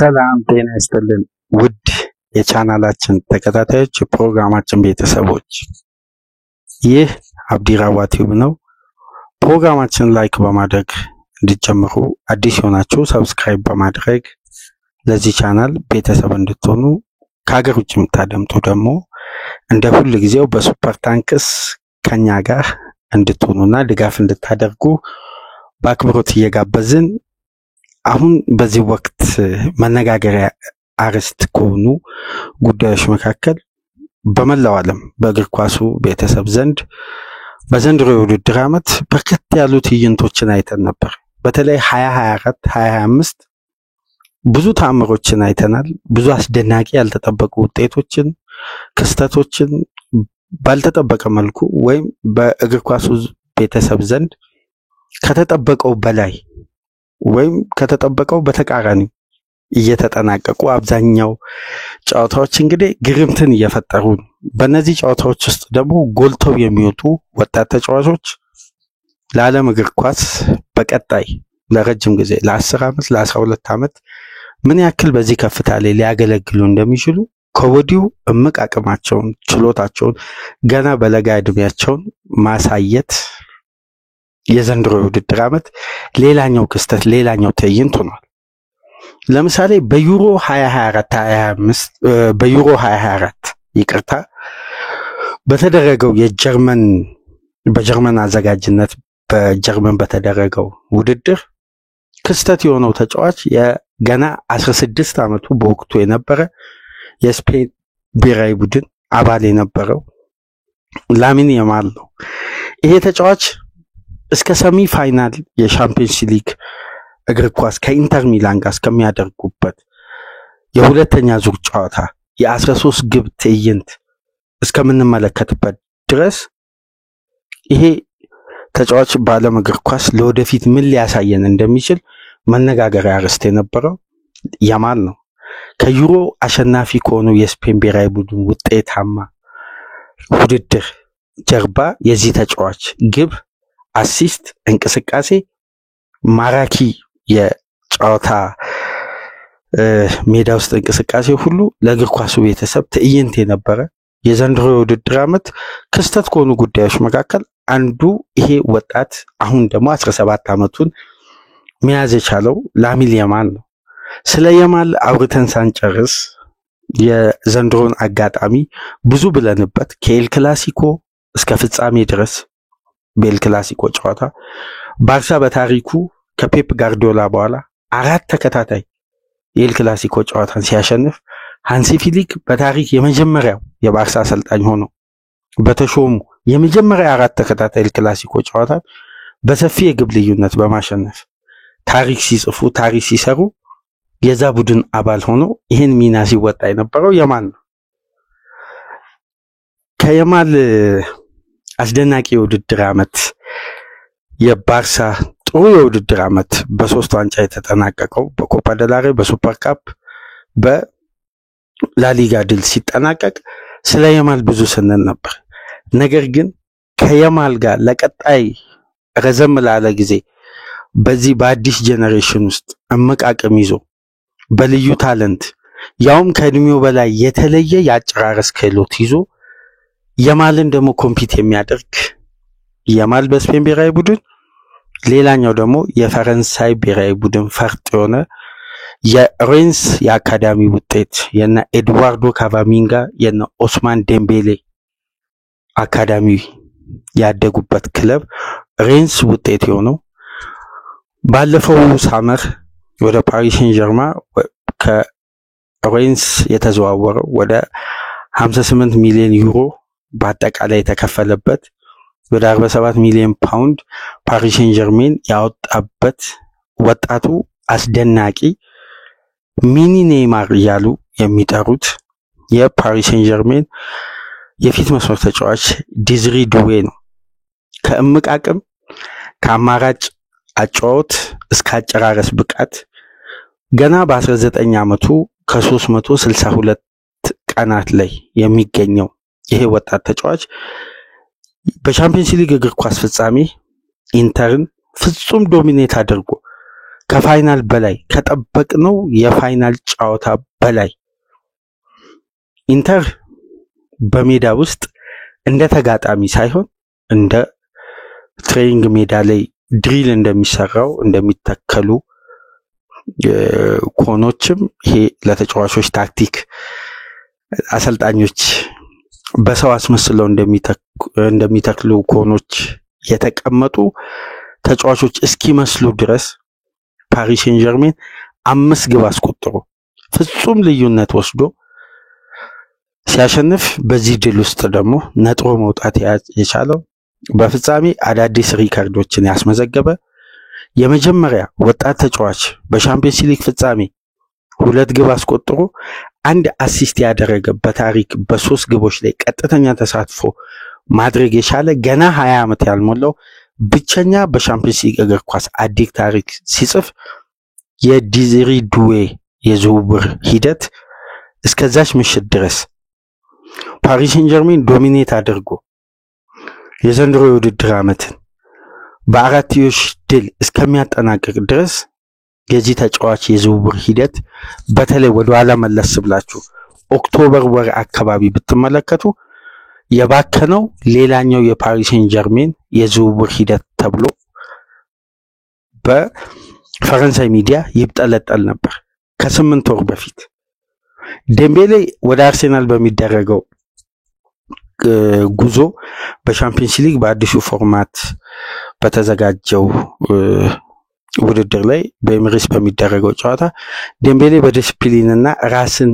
ሰላም ጤና ይስጥልን ውድ የቻናላችን ተከታታዮች የፕሮግራማችን ቤተሰቦች ይህ አብዲራዋ ቲዩብ ነው። ፕሮግራማችን ላይክ በማድረግ እንድትጀምሩ አዲስ ሆናችሁ ሰብስክራይብ በማድረግ ለዚህ ቻናል ቤተሰብ እንድትሆኑ ከሀገር ውጭ የምታደምጡ ደግሞ እንደ ሁሉ ጊዜው በሱፐር ታንክስ ከኛ ጋር እንድትሆኑና ድጋፍ እንድታደርጉ በአክብሮት እየጋበዝን አሁን በዚህ ወቅት መነጋገሪያ አርዕስት ከሆኑ ጉዳዮች መካከል በመላው ዓለም በእግር ኳሱ ቤተሰብ ዘንድ በዘንድሮ የውድድር ዓመት በርከት ያሉ ትዕይንቶችን አይተን ነበር። በተለይ 2024 2025 ብዙ ተአምሮችን አይተናል። ብዙ አስደናቂ ያልተጠበቁ ውጤቶችን ክስተቶችን ባልተጠበቀ መልኩ ወይም በእግር ኳሱ ቤተሰብ ዘንድ ከተጠበቀው በላይ ወይም ከተጠበቀው በተቃራኒ እየተጠናቀቁ አብዛኛው ጨዋታዎች እንግዲህ ግርምትን እየፈጠሩ በእነዚህ ጨዋታዎች ውስጥ ደግሞ ጎልተው የሚወጡ ወጣት ተጫዋቾች ለዓለም እግር ኳስ በቀጣይ ለረጅም ጊዜ ለ10 ዓመት ለ12 ዓመት ምን ያክል በዚህ ከፍታ ላይ ሊያገለግሉ እንደሚችሉ ከወዲሁ እምቅ አቅማቸውን ችሎታቸውን ገና በለጋ ዕድሜያቸውን ማሳየት የዘንድሮ የውድድር ዓመት ሌላኛው ክስተት ሌላኛው ትዕይንት ሆኗል። ለምሳሌ በዩሮ 2024 ይቅርታ በተደረገው በጀርመን አዘጋጅነት በጀርመን በተደረገው ውድድር ክስተት የሆነው ተጫዋች የገና 16 ዓመቱ በወቅቱ የነበረ የስፔን ብሔራዊ ቡድን አባል የነበረው ላሚን ያማል ነው። ይሄ ተጫዋች እስከ ሰሚ ፋይናል የሻምፒዮንስ ሊግ እግር ኳስ ከኢንተር ሚላን ጋር እስከሚያደርጉበት የሁለተኛ ዙር ጨዋታ የ13 ግብ ትዕይንት እስከምንመለከትበት ድረስ ይሄ ተጫዋች በዓለም እግር ኳስ ለወደፊት ምን ሊያሳየን እንደሚችል መነጋገሪያ አርዕስት የነበረው ያማል ነው። ከዩሮ አሸናፊ ከሆኑ የስፔን ብሔራዊ ቡድን ውጤታማ ውድድር ጀርባ የዚህ ተጫዋች ግብ አሲስት እንቅስቃሴ ማራኪ የጨዋታ ሜዳ ውስጥ እንቅስቃሴ ሁሉ ለእግር ኳሱ ቤተሰብ ትዕይንት የነበረ የዘንድሮ የውድድር ዓመት ክስተት ከሆኑ ጉዳዮች መካከል አንዱ ይሄ ወጣት አሁን ደግሞ 17 ዓመቱን መያዝ የቻለው ላሚን ያማል ነው። ስለ ያማል አውርተን ሳንጨርስ የዘንድሮን አጋጣሚ ብዙ ብለንበት ከኤል ክላሲኮ እስከ ፍጻሜ ድረስ በኤል ክላሲኮ ጨዋታ ባርሳ በታሪኩ ከፔፕ ጋርዲዮላ በኋላ 4 ተከታታይ የኤል ክላሲኮ ጨዋታን ሲያሸንፍ ሃንሲ ፊሊክ በታሪክ የመጀመሪያው የባርሳ አሰልጣኝ ሆኖ በተሾሙ የመጀመሪያ 4 ተከታታይ ኤል ክላሲኮ ጨዋታን በሰፊ የግብ ልዩነት በማሸነፍ ታሪክ ሲጽፉ ታሪክ ሲሰሩ የዛ ቡድን አባል ሆኖ ይሄን ሚና ሲወጣ የነበረው ያማል ነው። ከያማል አስደናቂ የውድድር ዓመት የባርሳ ጥሩ የውድድር ዓመት በ3 ዋንጫ የተጠናቀቀው በኮፓ ደላሬ በሱፐር ካፕ በላሊጋ ድል ሲጠናቀቅ ስለ ያማል ብዙ ስንል ነበር። ነገር ግን ከያማል ጋር ለቀጣይ ረዘም ላለ ጊዜ በዚህ በአዲስ ጄነሬሽን ውስጥ እምቅ አቅም ይዞ በልዩ ታለንት ያውም ከእድሜው በላይ የተለየ የአጨራረስ ክህሎት ይዞ ያማልን ደግሞ ኮምፒት የሚያደርግ ያማል በስፔን ብሔራዊ ቡድን ሌላኛው ደግሞ የፈረንሳይ ብሔራዊ ቡድን ፈርጥ የሆነ የሬንስ የአካዳሚ ውጤት የና ኤድዋርዶ ካቫሚንጋ የና ኦስማን ዴምቤሌ አካዳሚ ያደጉበት ክለብ ሬንስ ውጤት የሆነው ባለፈው ሳመር ወደ ፓሪስ ሴን ጀርመን ከሬንስ የተዘዋወረው ወደ 58 ሚሊዮን ዩሮ በአጠቃላይ የተከፈለበት ወደ 47 ሚሊዮን ፓውንድ ፓሪስ ሴን ጀርመን ያወጣበት ወጣቱ አስደናቂ ሚኒ ኔይማር እያሉ የሚጠሩት የፓሪስ ሴን ጀርመን የፊት መስመር ተጫዋች ዲዝሪ ዱዌ ነው። ከእምቅ አቅም ከአማራጭ አጫወት እስከ አጨራረስ ብቃት ገና በ19 ዓመቱ ከ362 ቀናት ላይ የሚገኘው ይሄ ወጣት ተጫዋች በቻምፒየንስ ሊግ እግር ኳስ ፍጻሜ ኢንተርን ፍጹም ዶሚኔት አድርጎ ከፋይናል በላይ ከጠበቅነው የፋይናል ጨዋታ በላይ ኢንተር በሜዳ ውስጥ እንደ ተጋጣሚ ሳይሆን እንደ ትሬኒንግ ሜዳ ላይ ድሪል እንደሚሰራው እንደሚተከሉ ኮኖችም ይሄ ለተጫዋቾች ታክቲክ አሰልጣኞች በሰው አስመስለው እንደሚተክሉ ኮኖች የተቀመጡ ተጫዋቾች እስኪመስሉ ድረስ ፓሪስ ሴን ጀርሜን 5 ግብ አስቆጥሮ ፍጹም ልዩነት ወስዶ ሲያሸንፍ በዚህ ድል ውስጥ ደግሞ ነጥሮ መውጣት የቻለው በፍጻሜ አዳዲስ ሪካርዶችን ያስመዘገበ የመጀመሪያ ወጣት ተጫዋች በሻምፒየንስ ሊግ ፍጻሜ 2 ግብ አስቆጥሮ 1 አሲስት ያደረገ በታሪክ በ3 ግቦች ላይ ቀጥተኛ ተሳትፎ ማድረግ የቻለ ገና 20 ዓመት ያልሞላው ብቸኛ በሻምፒየንስ ሊግ እግር ኳስ አዲግ ታሪክ ሲጽፍ የዲዝሪ ዱዌ የዝውውር ሂደት እስከዛች ምሽት ድረስ ፓሪስ ሴን ጀርሜን ዶሚኔት አድርጎ የዘንድሮ የውድድር ዓመትን በአራትዮሽ ድል እስከሚያጠናቅቅ ድረስ የዚህ ተጫዋች የዝውውር ሂደት በተለይ ወደ ኋላ መለስ ብላችሁ ኦክቶበር ወር አካባቢ ብትመለከቱ የባከነው ሌላኛው የፓሪስ ሴን ጀርሜን የዝውውር ሂደት ተብሎ በፈረንሳይ ሚዲያ ይብጠለጠል ነበር። ከ8 ወር በፊት ዴምቤሌ ወደ አርሴናል በሚደረገው ጉዞ በሻምፒየንስ ሊግ በአዲሱ ፎርማት በተዘጋጀው ውድድር ላይ በኤምሬትስ በሚደረገው ጨዋታ ዴምቤሌ በዲሲፕሊንና ራስን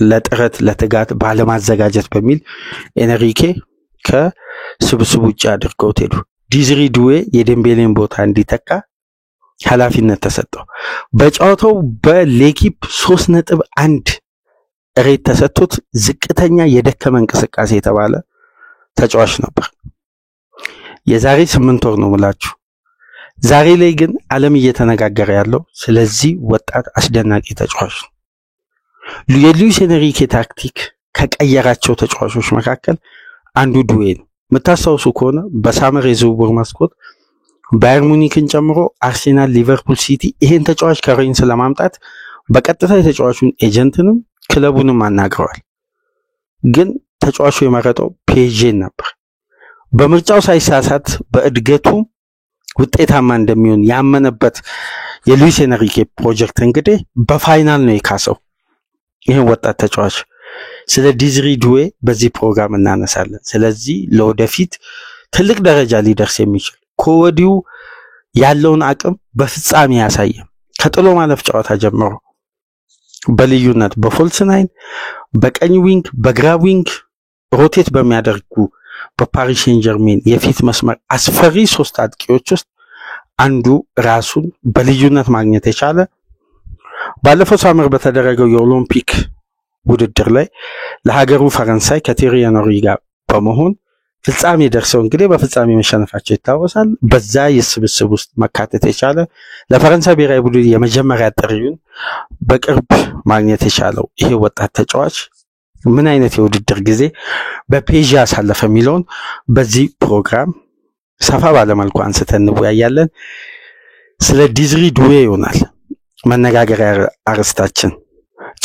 ለጥረት ለትጋት ባለማዘጋጀት በሚል ኤንሪኬ ከስብስቡ ውጭ አድርገውት ሄዱ። ዲዝሪ ዱዌ የዴምቤሌን ቦታ እንዲተካ ኃላፊነት ተሰጠው። በጨዋታው በሌኪፕ 3.1 ሬት ተሰጥቶት ዝቅተኛ የደከመ እንቅስቃሴ የተባለ ተጫዋች ነበር። የዛሬ 8 ወር ነው ምላችሁ። ዛሬ ላይ ግን ዓለም እየተነጋገረ ያለው ስለዚህ ወጣት አስደናቂ ተጫዋች ነው። የሉዊስ ኤንሪኬ ታክቲክ ከቀየራቸው ተጫዋቾች መካከል አንዱ ዱዌ ነው። የምታስታውሱ ከሆነ በሳመር የዝውውር መስኮት ባየር ሙኒክን ጨምሮ አርሴናል፣ ሊቨርፑል፣ ሲቲ ይሄን ተጫዋች ከሬንስ ለማምጣት በቀጥታ የተጫዋቹን ኤጀንትንም ክለቡንም አናግረዋል። ግን ተጫዋቹ የመረጠው ፒኤስጂን ነበር። በምርጫው ሳይሳሳት በእድገቱ ውጤታማ እንደሚሆን ያመነበት የሉዊስ ኤንሪኬ ፕሮጀክት እንግዲህ በፋይናል ነው የካሰው ይሄን ወጣት ተጫዋች። ስለ ዲዝሪ ዱዌ በዚህ ፕሮግራም እናነሳለን። ስለዚህ ለወደፊት ትልቅ ደረጃ ሊደርስ የሚችል ከወዲሁ ያለውን አቅም በፍጻሜ ያሳየ ከጥሎ ማለፍ ጨዋታ ጀምሮ በልዩነት በፎልስ ናይን በቀኝ ዊንግ በግራ ዊንግ ሮቴት በሚያደርጉ በፓሪስ ሴን ጀርሜን የፊት መስመር አስፈሪ 3 አጥቂዎች ውስጥ አንዱ ራሱን በልዩነት ማግኘት የቻለ ባለፈው ሳመር በተደረገው የኦሎምፒክ ውድድር ላይ ለሀገሩ ፈረንሳይ ከቴሪ ሄንሪ ጋር በመሆን ፍጻሜ ደርሰው እንግዲህ በፍጻሜ መሸነፋቸው ይታወሳል። በዛ የስብስብ ውስጥ መካተት የቻለ ለፈረንሳይ ብሔራዊ ቡድን የመጀመሪያ ጥሪውን በቅርብ ማግኘት የቻለው ይሄ ወጣት ተጫዋች ምን አይነት የውድድር ጊዜ በፔዥ አሳለፈ የሚለውን በዚህ ፕሮግራም ሰፋ ባለ መልኩ አንስተን እንወያያለን። ስለ ዲዝሪ ዱዌ ይሆናል መነጋገሪያ አርዕስታችን።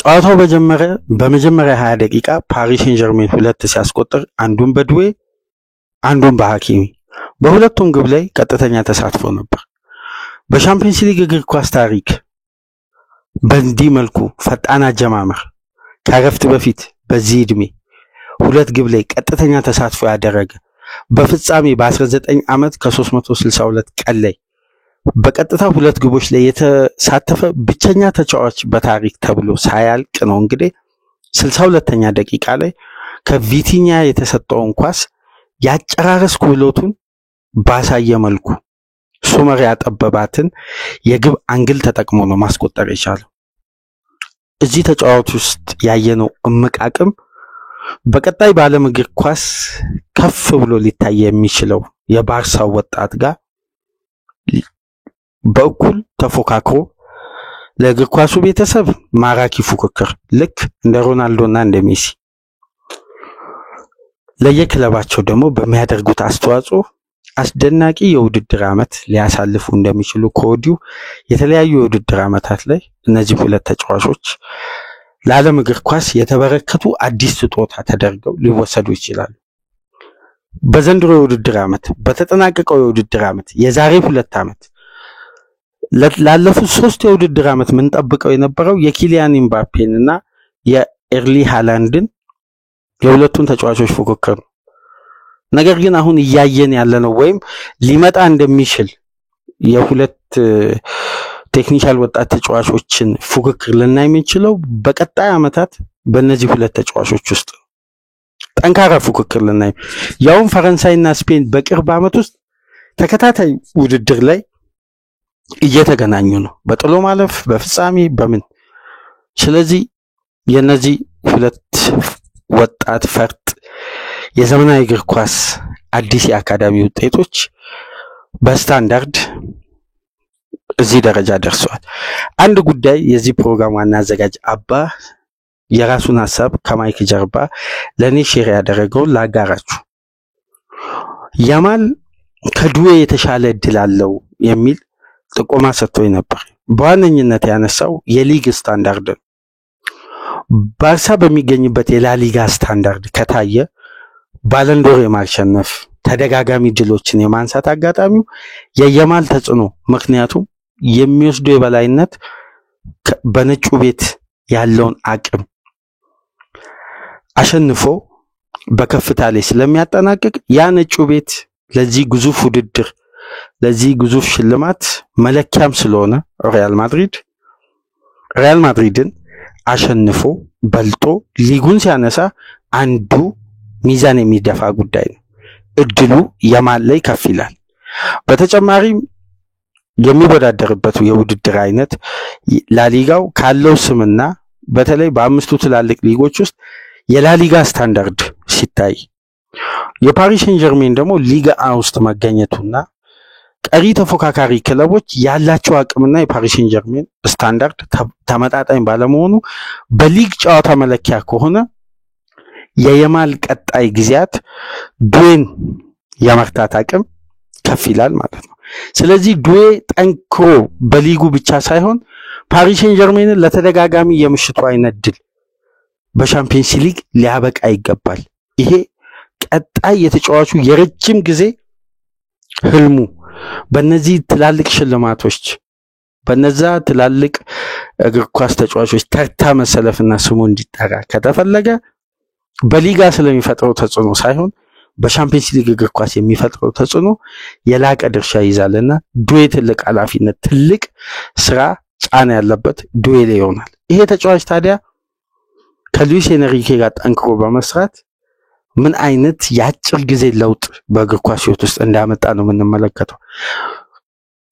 ጨዋታው በመጀመሪያ 20 ደቂቃ ፓሪስ ሴን ጀርሜን 2 ሲያስቆጥር አንዱን በዱዌ አንዱን በሐኪሚ በሁለቱም ግብ ላይ ቀጥተኛ ተሳትፎ ነበር። በሻምፒየንስ ሊግ እግር ኳስ ታሪክ በእንዲህ መልኩ ፈጣን አጀማመር ከረፍት በፊት በዚህ እድሜ 2 ግብ ላይ ቀጥተኛ ተሳትፎ ያደረገ በፍጻሜ በ19 ዓመት ከ362 ቀን ላይ በቀጥታ 2 ግቦች ላይ የተሳተፈ ብቸኛ ተጫዋች በታሪክ ተብሎ ሳያልቅ ነው እንግዲህ 62ኛ ደቂቃ ላይ ከቪቲኛ የተሰጠውን ኳስ ያጨራረስ ክህሎቱን ባሳየ መልኩ ሱመር ያጠበባትን የግብ አንግል ተጠቅሞ ነው ማስቆጠር የቻለው። እዚህ ተጫዋች ውስጥ ያየነው እምቅ አቅም በቀጣይ በዓለም እግር ኳስ ከፍ ብሎ ሊታይ የሚችለው የባርሳው ወጣት ጋር በእኩል ተፎካክሮ ለእግር ኳሱ ቤተሰብ ማራኪ ፉክክር ልክ እንደ ሮናልዶና እንደ ሜሲ ለየክለባቸው ደግሞ በሚያደርጉት አስተዋጽኦ አስደናቂ የውድድር ዓመት ሊያሳልፉ እንደሚችሉ ከወዲሁ የተለያዩ የውድድር ዓመታት ላይ እነዚህ ሁለት ተጫዋቾች ለዓለም እግር ኳስ የተበረከቱ አዲስ ስጦታ ተደርገው ሊወሰዱ ይችላሉ። በዘንድሮ የውድድር ዓመት በተጠናቀቀው የውድድር ዓመት የዛሬ 2 ዓመት ላለፉት 3 የውድድር ዓመት ምን ጠብቀው የነበረው የኪሊያን ኤምባፔን እና የኤርሊ ሃላንድን የሁለቱን ተጫዋቾች ፉክክር ነው። ነገር ግን አሁን እያየን ያለነው ወይም ሊመጣ እንደሚችል የሁለት ቴክኒካል ወጣት ተጫዋቾችን ፉክክር ልናይ የምንችለው በቀጣይ ዓመታት በእነዚህ ሁለት ተጫዋቾች ውስጥ ጠንካራ ፉክክር ልናይ ያውም ፈረንሳይና ስፔን በቅርብ ዓመት ውስጥ ተከታታይ ውድድር ላይ እየተገናኙ ነው፣ በጥሎ ማለፍ፣ በፍጻሜ፣ በምን። ስለዚህ የነዚህ ሁለት ወጣት ፈርጥ የዘመናዊ እግር ኳስ አዲስ የአካዳሚ ውጤቶች በስታንዳርድ እዚህ ደረጃ ደርሰዋል። አንድ ጉዳይ የዚህ ፕሮግራም ዋና አዘጋጅ አባ የራሱን ሐሳብ ከማይክ ጀርባ ለኔ ሼር ያደረገው ላጋራችሁ። ያማል ከዱዌ የተሻለ እድል አለው የሚል ጥቆማ ሰጥቶኝ ነበር። በዋነኝነት ያነሳው የሊግ ስታንዳርድ ነው። ባርሳ በሚገኝበት የላሊጋ ስታንዳርድ ከታየ ባለንዶር የማሸነፍ ተደጋጋሚ ድሎችን የማንሳት አጋጣሚው የያማል ተጽዕኖ፣ ምክንያቱም የሚወስደው የበላይነት በነጩ ቤት ያለውን አቅም አሸንፎ በከፍታ ላይ ስለሚያጠናቅቅ ያ ነጩ ቤት ለዚህ ግዙፍ ውድድር ለዚህ ግዙፍ ሽልማት መለኪያም ስለሆነ ሪያል ማድሪድን አሸንፎ በልጦ ሊጉን ሲያነሳ አንዱ ሚዛን የሚደፋ ጉዳይ ነው። እድሉ ያማል ላይ ከፍ ይላል። በተጨማሪም የሚወዳደርበት የውድድር አይነት ላሊጋው ካለው ስምና በተለይ በአምስቱ ትላልቅ ሊጎች ውስጥ የላሊጋ ስታንዳርድ ሲታይ የፓሪስ ሴን ጀርሜን ደግሞ ሊጋ አ ውስጥ መገኘቱና ቀሪ ተፎካካሪ ክለቦች ያላቸው አቅምና የፓሪስ ሴን ጀርሜን ስታንዳርድ ተመጣጣኝ ባለመሆኑ በሊግ ጨዋታ መለኪያ ከሆነ የያማል ቀጣይ ጊዜያት ዱዌን የመርታት አቅም ከፍ ይላል ማለት ነው። ስለዚህ ዱዌ ጠንክሮ በሊጉ ብቻ ሳይሆን ፓሪስ ሴን ጀርሜንን ለተደጋጋሚ የምሽቱ አይነት ድል በሻምፒየንስ ሊግ ሊያበቃ ይገባል። ይሄ ቀጣይ የተጫዋቹ የረጅም ጊዜ ህልሙ በእነዚህ ትላልቅ ሽልማቶች በነዛ ትላልቅ እግር ኳስ ተጫዋቾች ተርታ መሰለፍና ስሙ እንዲጠራ ከተፈለገ በሊጋ ስለሚፈጥረው ተጽዕኖ ሳይሆን በሻምፒየንስ ሊግ እግር ኳስ የሚፈጥረው ተጽዕኖ የላቀ ድርሻ ይዛልና ዱዌ ትልቅ ኃላፊነት ትልቅ ስራ ጫና ያለበት ዱዌ ላይ ይሆናል። ይሄ ተጫዋች ታዲያ ከሉዊስ ኤንሪኬ ጋር ጠንክሮ በመስራት ምን አይነት ያጭር ጊዜ ለውጥ በእግር ኳስ ህይወት ውስጥ እንዳመጣ ነው የምንመለከተው።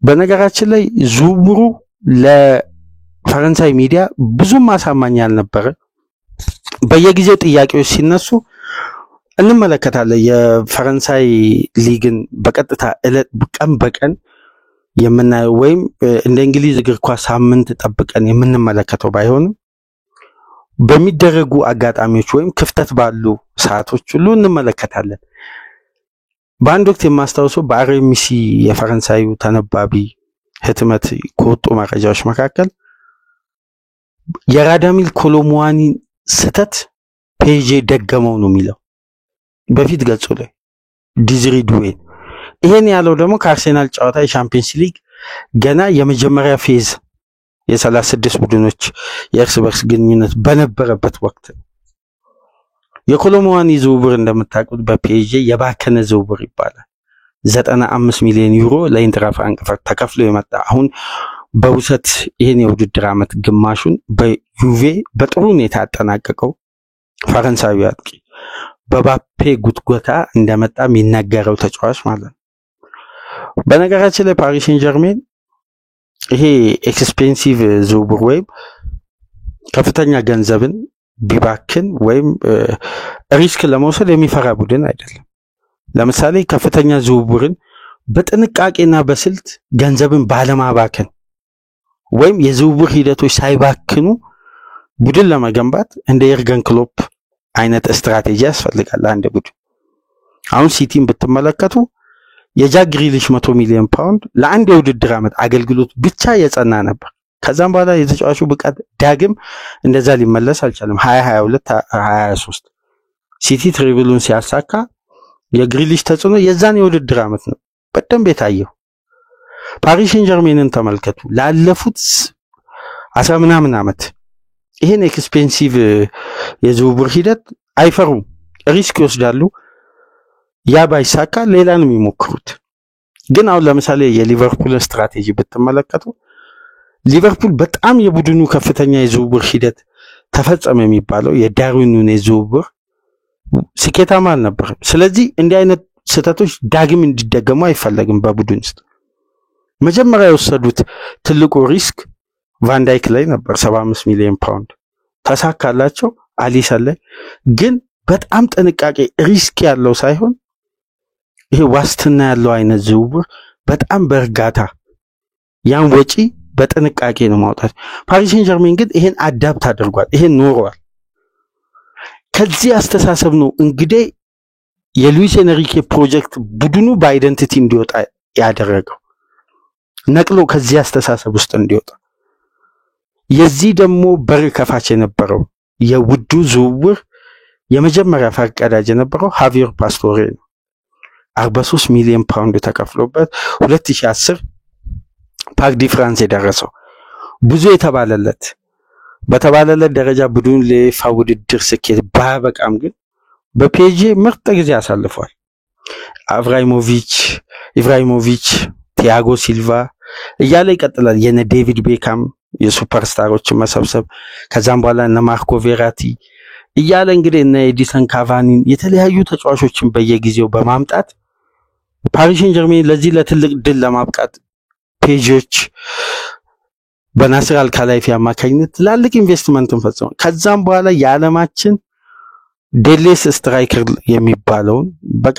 በነገራችን ላይ ዝውውሩ ለፈረንሳይ ሚዲያ ብዙም አሳማኝ ያልነበረ በየጊዜው ጥያቄዎች ሲነሱ እንመለከታለን። የፈረንሳይ ሊግን በቀጥታ ቀን በቀን የምናየው ወይም እንደ እንግሊዝ እግር ኳስ ሳምንት ጠብቀን የምንመለከተው ባይሆንም በሚደረጉ አጋጣሚዎች ወይም ክፍተት ባሉ ሰዓቶች ሁሉ እንመለከታለን። በአንድ ወቅት የማስታውሰው በአርኤምሲ የፈረንሳዩ ተነባቢ ህትመት ከወጡ መረጃዎች መካከል የራዳሚል ኮሎሙዋኒ ስተት ፔጄ ደገመው ነው የሚለው በፊት ገጹ ላይ ዲዝሪ ዱዌ። ይሄን ያለው ደግሞ ከአርሴናል ጨዋታ የሻምፒየንስ ሊግ ገና የመጀመሪያ ፌዝ የ36 ቡድኖች የእርስ በርስ ግንኙነት በነበረበት ወቅት የኮሎሙዋኒ ዝውውር እንደምታውቁት በፔጄ የባከነ ዝውውር ይባላል። 95 ሚሊዮን ዩሮ ለኢንትራ ፍራንክፈርት ተከፍሎ የመጣ አሁን በውሰት ይሄን የውድድር ዓመት ግማሹን በዩቬ በጥሩ ሁኔታ ያጠናቀቀው ፈረንሳዊ አጥቂ በባፔ ጉትጎታ እንደመጣ የሚነገረው ተጫዋች ማለት ነው። በነገራችን ላይ ፓሪስ ሴን ጀርሜን ይሄ ኤክስፔንሲቭ ዝውውር ወይም ከፍተኛ ገንዘብን ቢባክን ወይም ሪስክ ለመውሰድ የሚፈራ ቡድን አይደለም። ለምሳሌ ከፍተኛ ዝውውርን በጥንቃቄና በስልት ገንዘብን ባለማባከን ወይም የዝውውር ሂደቶች ሳይባክኑ ቡድን ለመገንባት እንደ የርገን ክሎፕ አይነት ስትራቴጂ ያስፈልጋል አንድ ቡድን። አሁን ሲቲን ብትመለከቱ የጃክ ግሪሊሽ 100 ሚሊዮን ፓውንድ ለአንድ የውድድር ዓመት አገልግሎት ብቻ የጸና ነበር። ከዛም በኋላ የተጫዋቹ ብቃት ዳግም እንደዛ ሊመለስ አልቻለም። 2022 23 ሲቲ ትሪብሉን ሲያሳካ የግሪሊሽ ተጽዕኖ የዛን የውድድር ዓመት ነው በደንብ የታየው። ፓሪስ ሴን ጀርሜንን ተመልከቱ። ላለፉት 10 ምናምን ዓመት ይሄን ኤክስፔንሲቭ የዝውውር ሂደት አይፈሩም፣ ሪስክ ይወስዳሉ። ያ ባይሳካ ሌላ ነው የሚሞክሩት። ግን አሁን ለምሳሌ የሊቨርፑል ስትራቴጂ ብትመለከቱ ሊቨርፑል በጣም የቡድኑ ከፍተኛ የዝውውር ሂደት ተፈጸመ የሚባለው የዳርዊን ኑኔዝ ዝውውር ስኬታማ አልነበረም። ስለዚህ እንዲህ አይነት ስህተቶች ዳግም እንዲደገሙ አይፈለግም በቡድን ውስጥ። መጀመሪያ የወሰዱት ትልቁ ሪስክ ቫንዳይክ ላይ ነበር፣ 75 ሚሊዮን ፓውንድ ተሳካላቸው። አሊሰን ላይ ግን በጣም ጥንቃቄ ሪስክ ያለው ሳይሆን ይሄ ዋስትና ያለው አይነት ዝውውር በጣም በእርጋታ ያን ወጪ በጥንቃቄ ነው ማውጣት። ፓሪስ ሴን ጀርሜን ግን ይሄን አዳፕት አድርጓል፣ ይሄን ኖሯል። ከዚህ አስተሳሰብ ነው እንግዲህ የሉዊስ ኤንሪኬ ፕሮጀክት ቡድኑ በአይደንቲቲ እንዲወጣ ያደረገው፣ ነቅሎ ከዚህ አስተሳሰብ ውስጥ እንዲወጣ። የዚህ ደግሞ በር ከፋች የነበረው የውዱ ዝውውር የመጀመሪያ ፈርቀዳጅ የነበረው ሃቪየር ፓስቶሬ ነው። 43 ሚሊዮን ፓውንድ ተከፍሎበት 2010 ፓርክ ዲ ፍራንስ የደረሰው ብዙ በተባለለት ደረጃ ቡድኑ ለይፋ ውድድር ስኬት ባያበቃም ግን በፒኤስጂ ምርጥ ጊዜ አሳልፏል። ኢብራሂሞቪች፣ ቲያጎ ሲልቫ እያለ ይቀጥላል። የነ ዴቪድ ቤካም የሱፐርስታሮችን መሰብሰብ ከዛም በኋላ እነ ማርኮ ቬራቲ እያለ እንግዲህ እነ ኤዲሰን ካቫኒን የተለያዩ ተጫዋቾችን በየጊዜው በማምጣት ፓሪስ ሴን ጀርሜን ለዚህ ለትልቅ ድል ለማብቃት ፔጆች በናስር አልካላይፊ አማካኝነት ትላልቅ ኢንቨስትመንትን ፈጽመው ከዛም በኋላ የዓለማችን ዴሌስ ስትራይከር የሚባለውን በቃ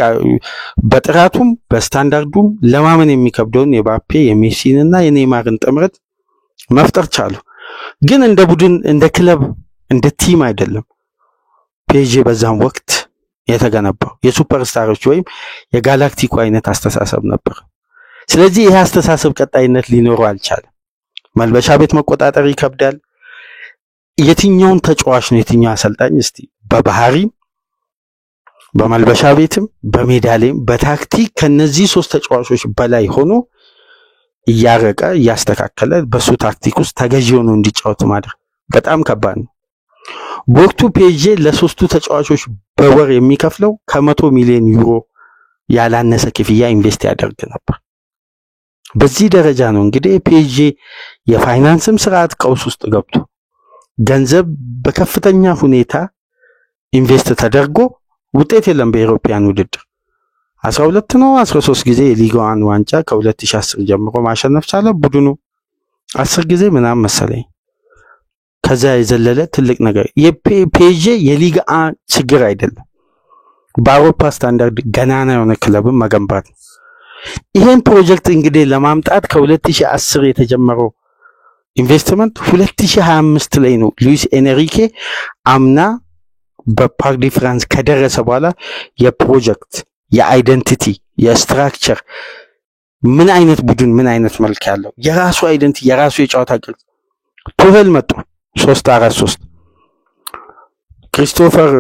በጥራቱም በስታንዳርዱም ለማመን የሚከብደውን የባፔ የሜሲንና የኔይማርን ጥምረት መፍጠር ቻሉ። ግን እንደ ቡድን እንደ ክለብ እንደ ቲም አይደለም ፔጄ በዛም ወቅት የተገነባው የሱፐርስታሮች ወይም የጋላክቲኮ አይነት አስተሳሰብ ነበር። ስለዚህ ይሄ አስተሳሰብ ቀጣይነት ሊኖረው አልቻለም። መልበሻ ቤት መቆጣጠር ይከብዳል። የትኛውን ተጫዋች ነው የትኛው አሰልጣኝ እስቲ በባህሪም በመልበሻ ቤትም በሜዳ ላይም በታክቲክ ከነዚህ 3 ተጫዋቾች በላይ ሆኖ እያረቀ እያስተካከለ በሱ ታክቲክ ውስጥ ተገዢ ሆኖ እንዲጫወት ማድረግ በጣም ከባድ ነው። በወቅቱ ፔጄ ለሶስቱ ተጫዋቾች በወር የሚከፍለው ከ100 ሚሊዮን ዩሮ ያላነሰ ክፍያ ኢንቨስት ያደርግ ነበር። በዚህ ደረጃ ነው እንግዲህ ፔጄ የፋይናንስም ስርዓት ቀውስ ውስጥ ገብቶ ገንዘብ በከፍተኛ ሁኔታ ኢንቨስት ተደርጎ ውጤት የለም። በኢሮፒያን ውድድር 12 ነው 13 ጊዜ የሊግ 1 ዋንጫ ከ2010 ጀምሮ ማሸነፍ ቻለ ቡድኑ 10 ጊዜ ምናምን መሰለኝ። ከዛ የዘለለ ትልቅ ነገር የፔጄ የሊግ 1 ችግር አይደለም፣ በአውሮፓ ስታንዳርድ ገናና የሆነ ክለብን መገንባት ነው። ይሄን ፕሮጀክት እንግዲህ ለማምጣት ከ2010 የተጀመረው ኢንቨስትመንት 2025 ላይ ነው ሉዊስ ኤንሪኬ አምና በፓርክ ዲ ፍራንስ ከደረሰ በኋላ የፕሮጀክት የአይደንቲቲ የስትራክቸር ምን አይነት ቡድን ምን አይነት መልክ ያለው የራሱ አይደንቲቲ የራሱ የጨዋታ ቅርጽ ቱሄል መጡ 3-4-3 ክሪስቶፈር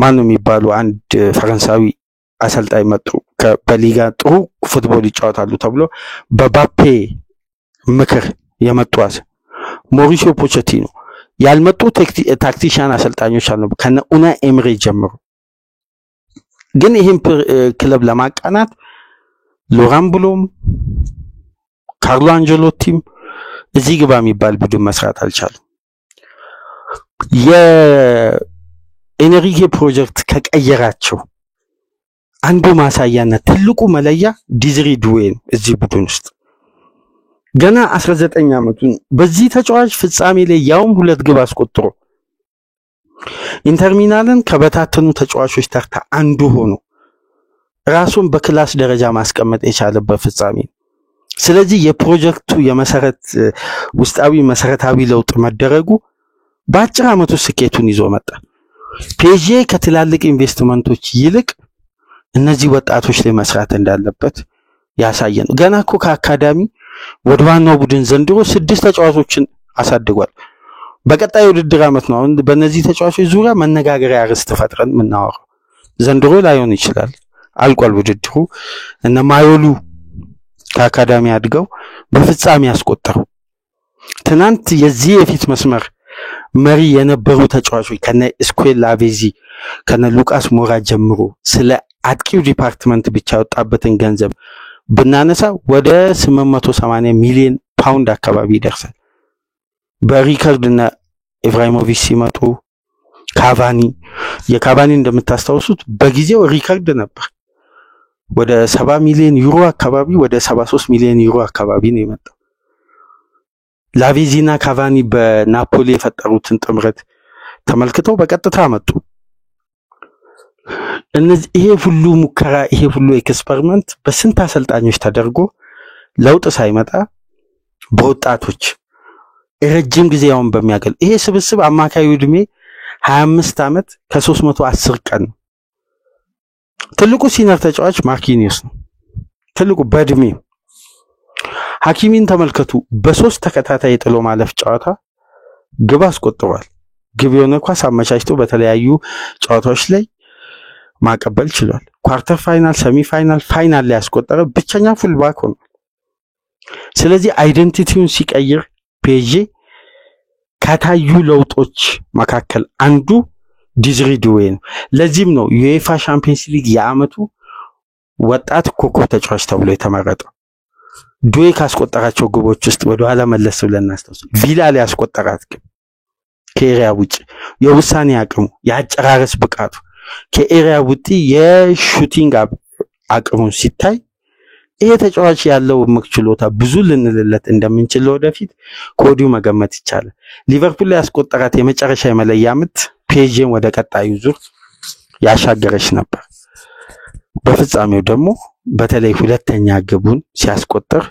ማን ነው የሚባሉ አንድ ፈረንሳዊ አሰልጣኝ መጡ። በሊጋ ጥሩ ፉትቦል ይጫወታሉ ተብሎ በባፔ ምክር የመጡ ሞሪሲዮ ፖቼቲኖ ያልመጡ ታክቲሻን አሰልጣኞች አሉ ከነ ኡናይ ኤምሬ ጀምሮ። ግን ይሄን ክለብ ለማቃናት ሎራን ብሎም ካርሎ አንጀሎቲም እዚህ ግባ የሚባል ቡድን መስራት አልቻሉም። የኤንሪኬ ፕሮጀክት ከቀየራቸው አንዱ ማሳያና ትልቁ መለያ ዲዝሪ ዱዌ ነው። እዚህ ቡድን ውስጥ ገና 19 ዓመቱን በዚህ ተጫዋች ፍጻሜ ላይ ያውም 2 ግብ አስቆጥሮ ኢንተር ሚላንን ከበታተኑ ተጫዋቾች ተርታ አንዱ ሆኖ ራሱን በክላስ ደረጃ ማስቀመጥ የቻለበት ፍጻሜ። ስለዚህ የፕሮጀክቱ የመሰረት ውስጣዊ መሰረታዊ ለውጥ መደረጉ በአጭር ዓመቱ ስኬቱን ይዞ መጣ። ፔጄ ከትላልቅ ኢንቨስትመንቶች ይልቅ እነዚህ ወጣቶች ላይ መስራት እንዳለበት ያሳየን። ገና እኮ ከአካዳሚ ወደ ዋናው ቡድን ዘንድሮ 6 ተጫዋቾችን አሳድጓል። በቀጣይ ውድድር ዓመት ነው አሁን በእነዚህ ተጫዋቾች ዙሪያ መነጋገሪያ ርዕስ ተፈጥረን የምናወራው። ዘንድሮ ላይሆን ይችላል አልቋል ውድድሩ። እነ ማዮሉ ከአካዳሚ አድገው በፍጻሜ ያስቆጠሩ ትናንት የዚህ የፊት መስመር መሪ የነበሩ ተጫዋቾች ከነ ስኩዌል ላቬዚ ከነ ሉቃስ ሞራ ጀምሮ ስለ አጥቂው ዲፓርትመንት ብቻ ወጣበትን ገንዘብ ብናነሳ ወደ 880 ሚሊዮን ፓውንድ አካባቢ ይደርሳል። በሪካርድ እና ኢብራሂሞቪች ሲመጡ የካቫኒ እንደምታስታውሱት በጊዜው ሪካርድ ነበር። ወደ 70 ሚሊዮን ዩሮ አካባቢ ወደ 73 ሚሊዮን ዩሮ አካባቢ ነው የመጣው። ላቬዚና ካቫኒ በናፖሊ የፈጠሩትን ጥምረት ተመልክተው በቀጥታ መጡ። ይሄ ሁሉ ሙከራ ይሄ ሁሉ ኤክስፐሪመንት በስንት አሰልጣኞች ተደርጎ ለውጥ ሳይመጣ በወጣቶች ረጅም ጊዜ ያውን በሚያገል ይሄ ስብስብ አማካዩ እድሜ 25 ዓመት ከ310 ቀን ነው። ትልቁ ሲኒየር ተጫዋች ማርኪኒዮስ ነው። ትልቁ በእድሜ ሐኪሚን ተመልከቱ። በ3 ተከታታይ ጥሎ ማለፍ ጨዋታ ግብ አስቆጥሯል። ግብ የሆነ ኳስ አመቻችቶ በተለያዩ ጨዋታዎች ላይ ማቀበል ችሏል። ኳርተር ፋይናል፣ ሰሚ ፋይናል፣ ፋይናል ላይ ያስቆጠረ ብቸኛ ፉልባክ ሆኗል። ስለዚህ አይደንቲቲውን ሲቀይር ፔዤ ከታዩ ለውጦች መካከል አንዱ ዲዝሪ ዱዌ ነው። ለዚህም ነው ዩኤፋ ቻምፒየንስ ሊግ የዓመቱ ወጣት ኮከብ ተጫዋች ተብሎ የተመረጠው። ዱዌ ካስቆጠራቸው ግቦች ውስጥ ወደ ኋላ መለስ ብለን እናስተውል። ቪላ ላይ ያስቆጠራት ግብ ከኤሪያ ውጪ የውሳኔ አቅሙ፣ የአጨራረስ ብቃቱ ከኤሪያ ውጪ የሹቲንግ አቅሙ ሲታይ ይሄ ተጫዋች ያለው ችሎታ ብዙ ልንልለት እንደምንችል ወደፊት ኮዲው መገመት ይቻላል። ሊቨርፑል ላይ ያስቆጠራት የመጨረሻ የመለያ ምት ፔዤን ወደ ቀጣዩ ዙር ያሻገረች ነበር። በፍጻሜው ደግሞ በተለይ ሁለተኛ ግቡን ሲያስቆጥር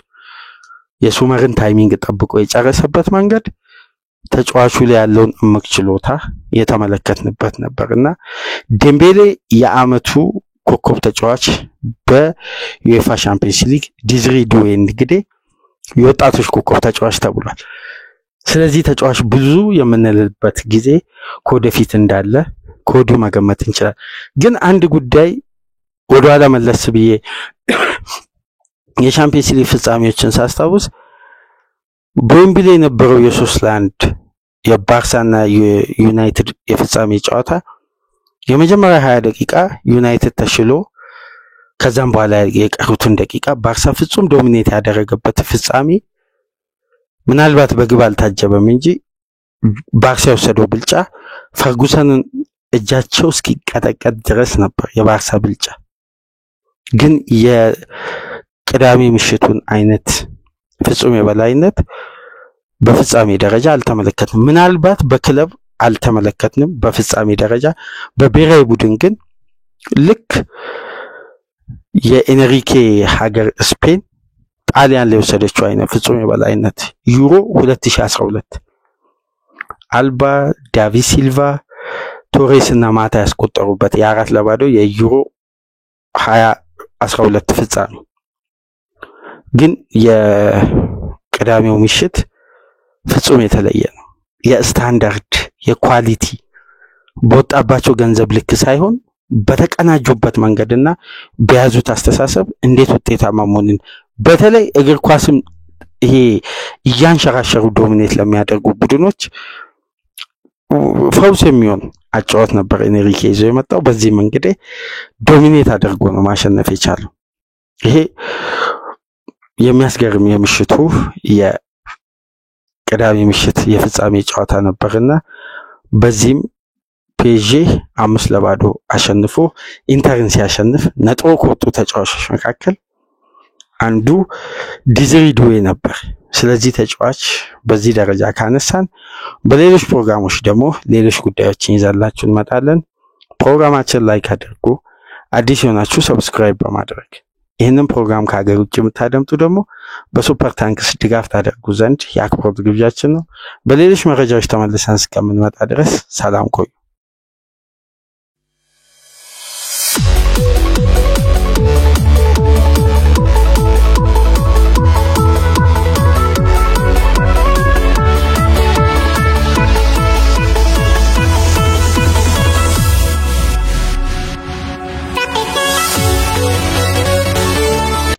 የሱመርን ታይሚንግ ጠብቆ የጨረሰበት መንገድ ተጫዋቹ ላይ ያለውን እምቅ ችሎታ የተመለከትንበት ነበርና ዴምቤሌ የዓመቱ ኮከብ ተጫዋች በዩኤፋ ቻምፒየንስ ሊግ ዲዝሪ ዱዌ እንግዲህ የወጣቶች ኮከብ ተጫዋች ተብሏል። ስለዚህ ተጫዋች ብዙ የምንልበት ጊዜ ወደፊት እንዳለ ኮዲው መገመት እንችላለን። ግን አንድ ጉዳይ ወደ ኋላ መለስ ብዬ የቻምፒየንስ ሊግ ፍጻሜዎችን ሳስታውስ በዌምብሊ የነበረው የ3-1 የባርሳና የዩናይትድ የፍጻሜ ጨዋታ የመጀመሪያ 20 ደቂቃ ዩናይትድ ተሽሎ ከዛም በኋላ የቀሩትን ደቂቃ ባርሳ ፍጹም ዶሚኔት ያደረገበት ፍጻሜ ምናልባት በግብ አልታጀበም እንጂ ባርሳ የወሰደው ብልጫ ፈርጉሰንን እጃቸው እስኪቀጠቀጥ ድረስ ነበር የባርሳ ብልጫ። ግን የቅዳሜ ምሽቱን አይነት ፍጹም የበላይነት በፍጻሜ ደረጃ አልተመለከትንም። ምናልባት በክለብ አልተመለከትንም በፍጻሜ ደረጃ። በብሔራዊ ቡድን ግን ልክ የኤንሪኬ ሀገር ስፔን ጣሊያን ላይ ወሰደችው አይነት ፍጹም የበላይነት ዩሮ 2012 አልባ፣ ዳቪድ ሲልቫ፣ ቶሬስ እና ማታ ያስቆጠሩበት የ4-0 የዩሮ 2012 ፍጻሜ ግን የቅዳሜው ምሽት ፍጹም የተለየ ነው። የስታንዳርድ የኳሊቲ በወጣባቸው ገንዘብ ልክ ሳይሆን በተቀናጁበት መንገድና በያዙት አስተሳሰብ እንዴት ውጤታማ መሆንን በተለይ እግር ኳስም ይሄ እያንሸራሸሩ ዶሚኔት ለሚያደርጉ ቡድኖች ፈውስ የሚሆን አጫወት ነበር ኤንሪኬ ይዞ የመጣው። በዚህ መንገድ ዶሚኔት አድርጎ ነው ማሸነፍ የቻለው። ይሄ የሚያስገርም የምሽቱ የቅዳሜ ምሽት የፍጻሜ ጨዋታ ነበርና በዚህም ፔዤ 5-0 አሸንፎ ኢንተርን ሲያሸንፍ ነጥሮ ከወጡ ተጫዋቾች መካከል አንዱ ዲዝሪ ዱዌ ነበር። ስለዚህ ተጫዋች በዚህ ደረጃ ካነሳን በሌሎች ፕሮግራሞች ደግሞ ሌሎች ጉዳዮችን ይዘላችሁ እንመጣለን። ፕሮግራማችን ላይክ አድርጉ። አዲስ የሆናችሁ ሰብስክራይብ በማድረግ ይህንን ፕሮግራም ከሀገር ውጭ የምታደምጡ ደግሞ በሱፐር ታንክስ ድጋፍ ታደርጉ ዘንድ የአክብሮት ግብዣችን ነው። በሌሎች መረጃዎች ተመልሰን እስከምንመጣ ድረስ ሰላም ቆዩ።